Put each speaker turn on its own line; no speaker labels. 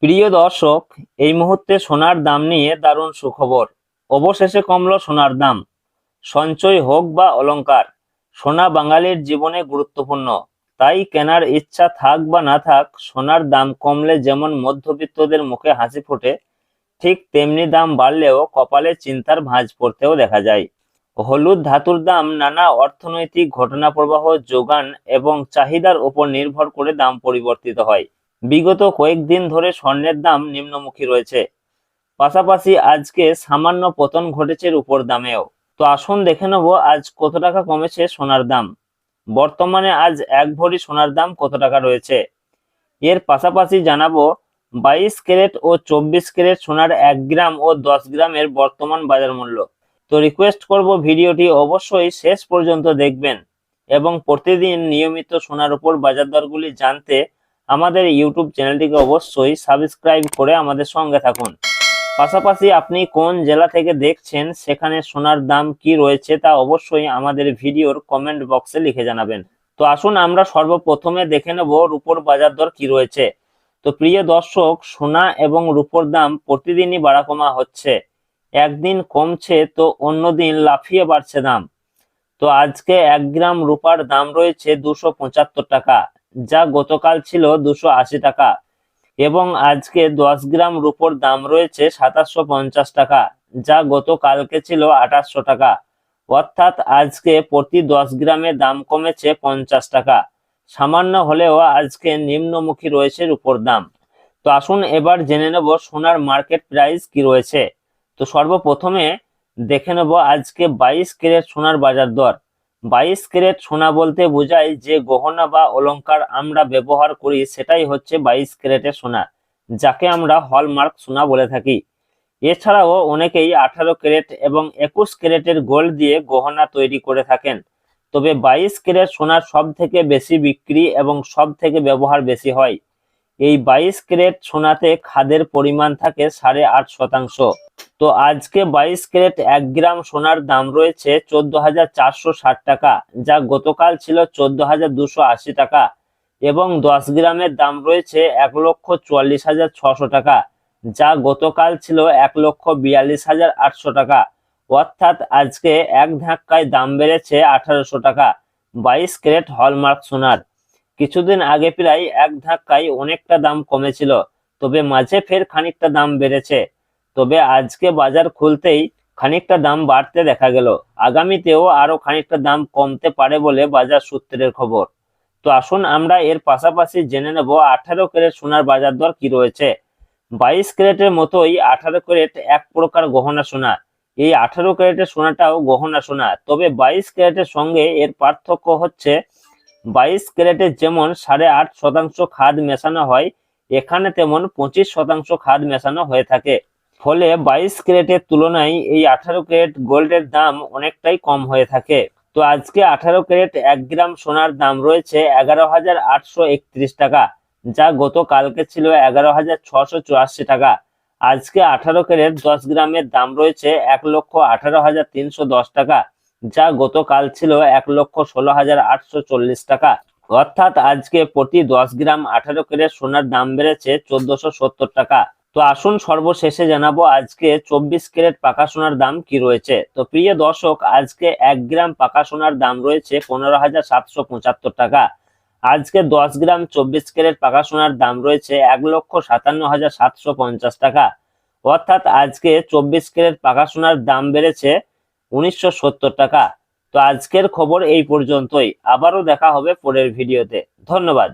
প্রিয় দর্শক, এই মুহূর্তে সোনার দাম নিয়ে দারুণ সুখবর। অবশেষে কমলো সোনার দাম। সঞ্চয় হোক বা অলংকার, সোনা বাঙালির জীবনে গুরুত্বপূর্ণ। তাই কেনার ইচ্ছা থাক বা না থাক, সোনার দাম কমলে যেমন মধ্যবিত্তদের মুখে হাসি ফোটে, ঠিক তেমনি দাম বাড়লেও কপালে চিন্তার ভাঁজ পড়তেও দেখা যায়। হলুদ ধাতুর দাম নানা অর্থনৈতিক ঘটনা প্রবাহ, যোগান এবং চাহিদার উপর নির্ভর করে দাম পরিবর্তিত হয়। বিগত কয়েকদিন ধরে স্বর্ণের দাম নিম্নমুখী রয়েছে, পাশাপাশি আজকে সামান্য পতন ঘটেছে রূপোর দামেও। তো আসুন দেখে নেব আজ কত টাকা কমেছে সোনার দাম। বর্তমানে আজ এক ভরি সোনার দাম কত টাকা রয়েছে। এর পাশাপাশি জানাবো 22 ক্যারেট ও 24 ক্যারেট সোনার 1 গ্রাম ও 10 গ্রামের বর্তমান বাজার মূল্য। তো রিকোয়েস্ট করব ভিডিওটি অবশ্যই শেষ পর্যন্ত দেখবেন এবং প্রতিদিন নিয়মিত সোনার উপর বাজার দরগুলি জানতে আমাদের ইউটিউব চ্যানেলটিকে অবশ্যই সাবস্ক্রাইব করে আমাদের সঙ্গে থাকুন। পাশাপাশি আপনি কোন জেলা থেকে দেখছেন, সেখানে সোনার দাম কি রয়েছে তা অবশ্যই আমাদের ভিডিওর কমেন্ট বক্সে লিখে জানাবেন। তো আসুন আমরা সর্বপ্রথমে দেখে নেব রূপোর বাজার দর কি রয়েছে। তো প্রিয় দর্শক, সোনা এবং রূপোর দাম প্রতিদিনই বাড়া কমা হচ্ছে। একদিন কমছে তো অন্যদিন লাফিয়ে বাড়ছে দাম। তো আজকে 1 গ্রাম রূপার দাম রয়েছে 275 টাকা, যা গতকাল ছিল 280 টাকা, এবং আজকে 10 গ্রাম রূপোর দাম রয়েছে 2750 টাকা, যা গতকালকে ছিল 2800 টাকা। অর্থাৎ আজকে প্রতি 10 গ্রামে দাম কমেছে 50 টাকা। সামান্য হলেও আজকে নিম্নমুখী রয়েছে রূপোর দাম। তো আসুন এবার জেনে নেব সোনার মার্কেট প্রাইস কি রয়েছে। তো সর্বপ্রথমে দেখে নেব আজকে 22 ক্যারেট সোনার বাজার দর। 22 ক্যারেট সোনা বলতে বোঝায় যে গহনা বা অলংকার আমরা ব্যবহার করি, সেটাই হচ্ছে 22 ক্যারেটের সোনা, যাকে আমরা হলমার্ক সোনা বলে থাকি। এছাড়াও অনেকেই 18 ক্যারেট এবং 21 ক্যারেটের গোল্ড দিয়ে গহনা তৈরি করে থাকেন। তবে 22 ক্যারেট সোনার সব থেকে বেশি বিক্রি এবং সব থেকে ব্যবহার বেশি হয়। এই 22 ক্যারেট সোনাতে খাদের পরিমাণ থাকে 8.5%। তো আজকে 22 ক্যারেট 1 গ্রাম সোনার দাম রয়েছে 14,460 টাকা, যা গতকাল ছিল 14,280 টাকা, এবং 10 গ্রামের দাম রয়েছে 1,44,600 টাকা, যা গতকাল ছিল 1,42,800 টাকা। অর্থাৎ আজকে এক ধাক্কায় দাম বেড়েছে 1800 টাকা 22 ক্যারেট হলমার্ক সোনার। কিছুদিন আগে প্রায় এক ধাক্কায় অনেকটা দাম কমেছিল, তবে মাঝে ফের খানিকটা দাম বেড়েছে। তবে আজকে বাজার খুলতেই খানিকটা দাম বাড়তে দেখা গেল। আগামীতেও আরো খানিকটা দাম কমতে পারে বলে বাজার সূত্রের খবর। তো আসুন আমরা এর পাশাপাশি জেনে নেব 18 ক্যারেট সোনার বাজার দর কি রয়েছে। 22 ক্যারেটের মতোই 18 ক্যারেট এক প্রকার গহনা সোনা। এই 18 ক্যারেটের সোনাটাও গহনা সোনা, তবে 22 ক্যারেটের সঙ্গে এর পার্থক্য হচ্ছে 22 ক্যারেটে যেমন 8.5% খাদ মেশানো হয়, এখানে তেমন 25% খাদ মেশানো হয়ে থাকে। ফলে 22 ক্যারেটের তুলনায় এই 18 ক্যারেট গোল্ডের দাম অনেকটাই কম হয়ে থাকে। তো আজকে 18 ক্যারেট 1 গ্রাম সোনার দাম রয়েছে 11,831 টাকা, যা গতকালকে ছিল 11,684 টাকা। আজকে 18 ক্যারেট 10 গ্রামের দাম রয়েছে 1,18,310 টাকা, যা গতকাল ছিল 1,16,840 টাকা। অর্থাৎ আজকে প্রতি 10 গ্রাম 18 ক্যারেট সোনার দাম বেড়েছে 1470 টাকা। তো আসুন সর্বশেষে জানাবো আজকে 24 ক্যারেট পাকা সোনার দাম কি রয়েছে। তো প্রিয় দর্শক, আজকে 1 গ্রাম পাকা সোনার দাম রয়েছে 15,775 টাকা। আজকে 10 গ্রাম 24 ক্যারেট পাকা সোনার দাম রয়েছে 1,57,750 টাকা। অর্থাৎ আজকে 24 ক্যারেট পাকা সোনার দাম বেড়েছে 1970 টাকা। তো আজকের খবর এই পর্যন্তই। আবারও দেখা হবে পরের ভিডিওতে। ধন্যবাদ।